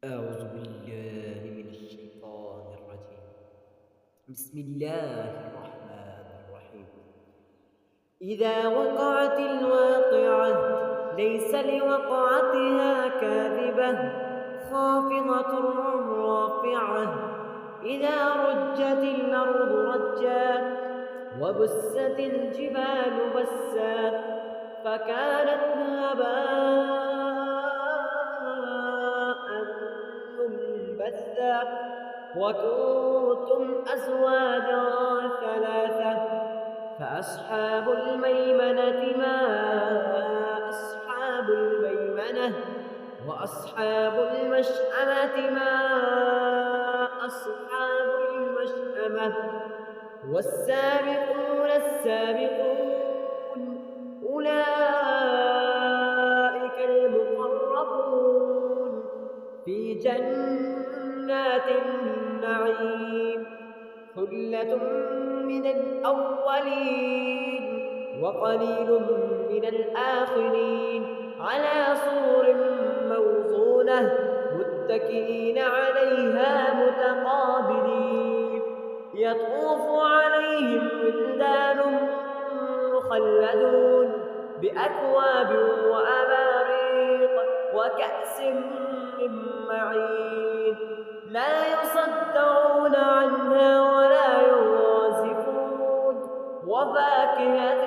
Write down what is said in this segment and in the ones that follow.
أعوذ بالله من الشيطان الرجيم. بسم الله الرحمن الرحيم. إذا وقعت الواقعة ليس لوقعتها كاذبة خافضة رافعة. إذا رجت الأرض رجا وبست الجبال بسا فكانت هباء منبثا وكنتم أزواجا ثلاثة فأصحاب الميمنة ما أصحاب الميمنة وأصحاب المشأمة ما أصحاب المشأمة والسابقون السابقون أولئك المقربون في جنات النعيم ثلة من الأولين وقليل من الآخرين على سرر موضونة متكئين عليها متقابلين يطوف عليهم ولدان مخلدون بأكواب وأباريق وكأس من معين لا يصدعون عنها ولا ينزفون وفاكهة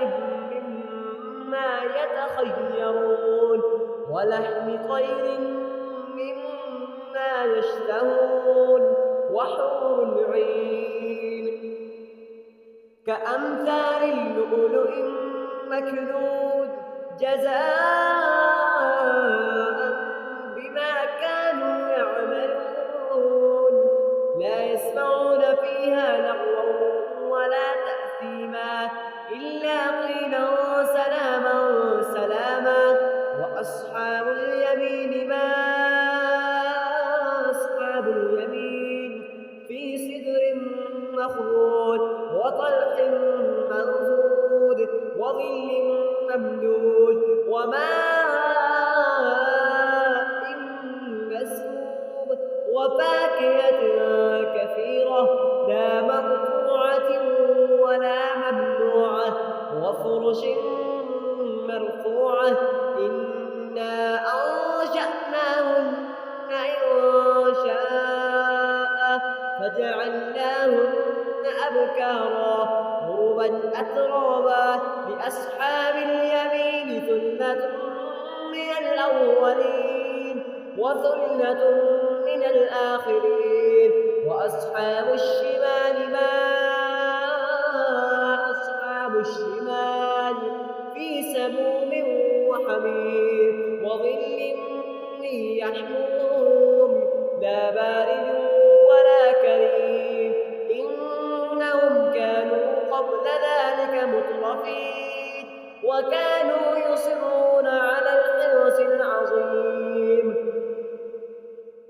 مما يتخيرون ولحم طير مما يشتهون وحور العين كأمثال اللؤلؤ المكنون جزاء بما كانوا يعملون لا يسمعون فيها لغوا ولا تأثيما إلا قيلا سلاما سلاما وأصحاب اليمين ما أصحاب اليمين في سدر مخضود وطلح منضود وظل ممدود وماء مسكوب وفاكهة كثيرة لا مقطوعة ولا ممنوعة وفرش مرفوعة إنا أنشأناهن إنشاء فجعلناهن أبكارا عربا أترابا لأصحاب اليمين ثلة من الأولين وثلة من الآخرين وأصحاب الشمال ما أصحاب الشمال في سموم وحميم وظل من يحموم لا بارد ولا كريم إنهم كانوا قبل ذلك مترفين وكانوا يصرون على الحرص العظيم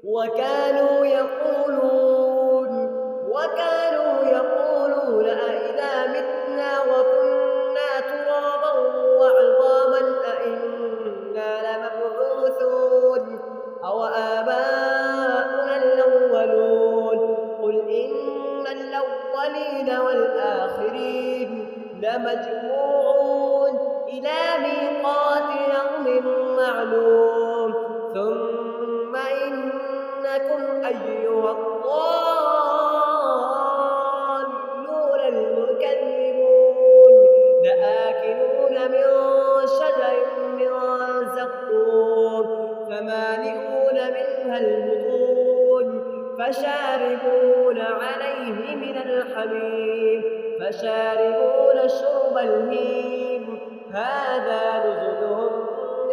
وكانوا يقولون أئذا متنا وكنا ترابا وعظاما أئنا لمبعوثون أو آباؤنا الأولون قل إن الأولين والآخرين لمجموعون إلى ميقات يوم معلوم ثم إنكم أيها الضالون المكذبون لآكلون من شجر من زقوم فمالئون منها البطون فشاربون عليه من الحميم فشاربون شرب الهيم هذا نزلهم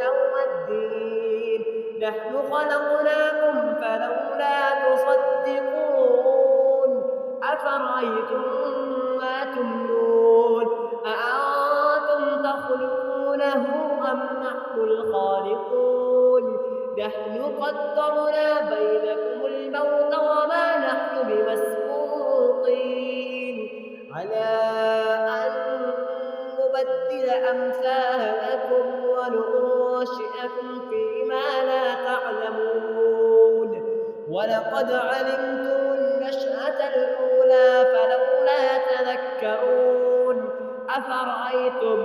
يوم الدين نحن خلقناكم فلولا تصدقون أفرأيتم ما تمنون أأنتم تخلقونه أم نحن الخالقون نحن قدرنا بينكم الموت وما نحن بمسبوقين على أن نبدل أمثالكم وننشئكم فيما لا تعلمون ولقد علمتم النشأة الأولى فلولا تذكرون أفرأيتم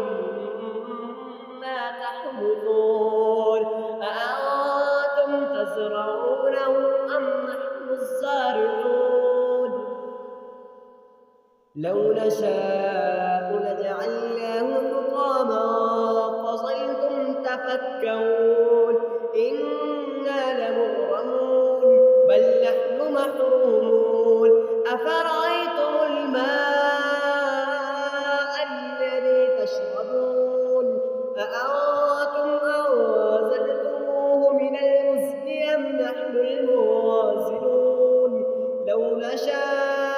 ما تحرثون أأنتم تزرعونه أم نحن الزارعون لو نشاء لجعلناه حطاما فظلتم تفكرون إنا لمغرمون بل نحن محرومون أفرأيتم الماء الذي تشربون أأنتم أنزلتموه من المزن أم نحن المنزلون لو نشاء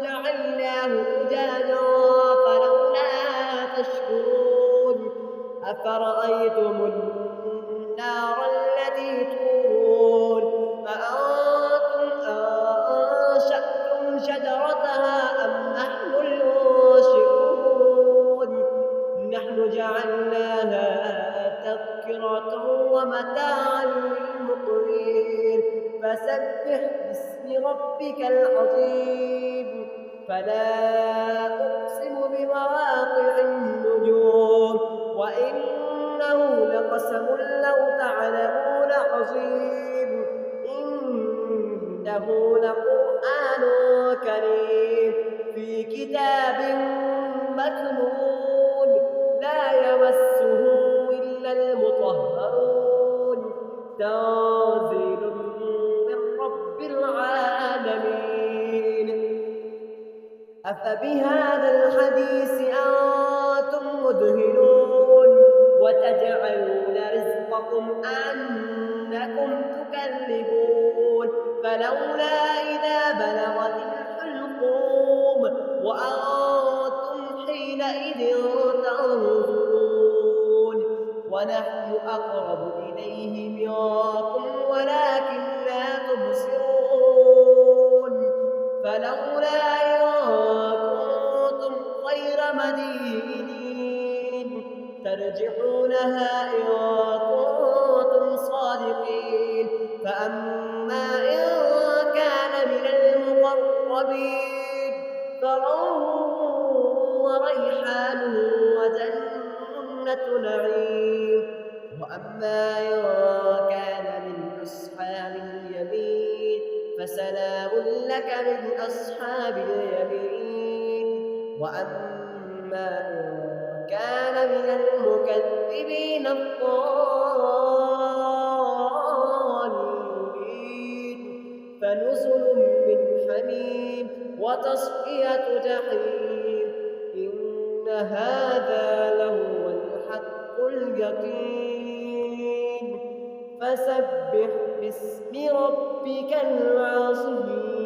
جعلناه أجاجا فلولا تشكرون أفرأيتم النار التي تورون أأنتم أنشأتم شجرتها أم نحن المنشئون نحن جعلناها تذكرة ومتاعا للمقوين فسبح باسم ربك العظيم فلا أقسم بمواقع النجوم وإنه لقسم لو تعلمون عظيم إنه لقرآن كريم في كتاب مكنون لا يمسه إلا المطهرون تنزيل من رب العالمين أفبهذا الحديث أنتم مدهنون وتجعلون رزقكم أنكم تكذبون فلولا إذا بلغت الحلقوم وأنتم حينئذ تنظرون ونحن أقرب إليه منكم ولكن لا تبصرون فلولا إن كنتم غير مدينين ترجعونها إن كنتم صادقين فأما إن كان من المقربين فروح وريحان وجنة نعيم وأما إن كان من أصحاب اليمين فسلام لك من أصحاب اليمين وأما إن كان من المكذبين الضالين فنزل من حميم وتصفية جحيم إن هذا لهو الحق اليقين فسبح باسم ربك العظيم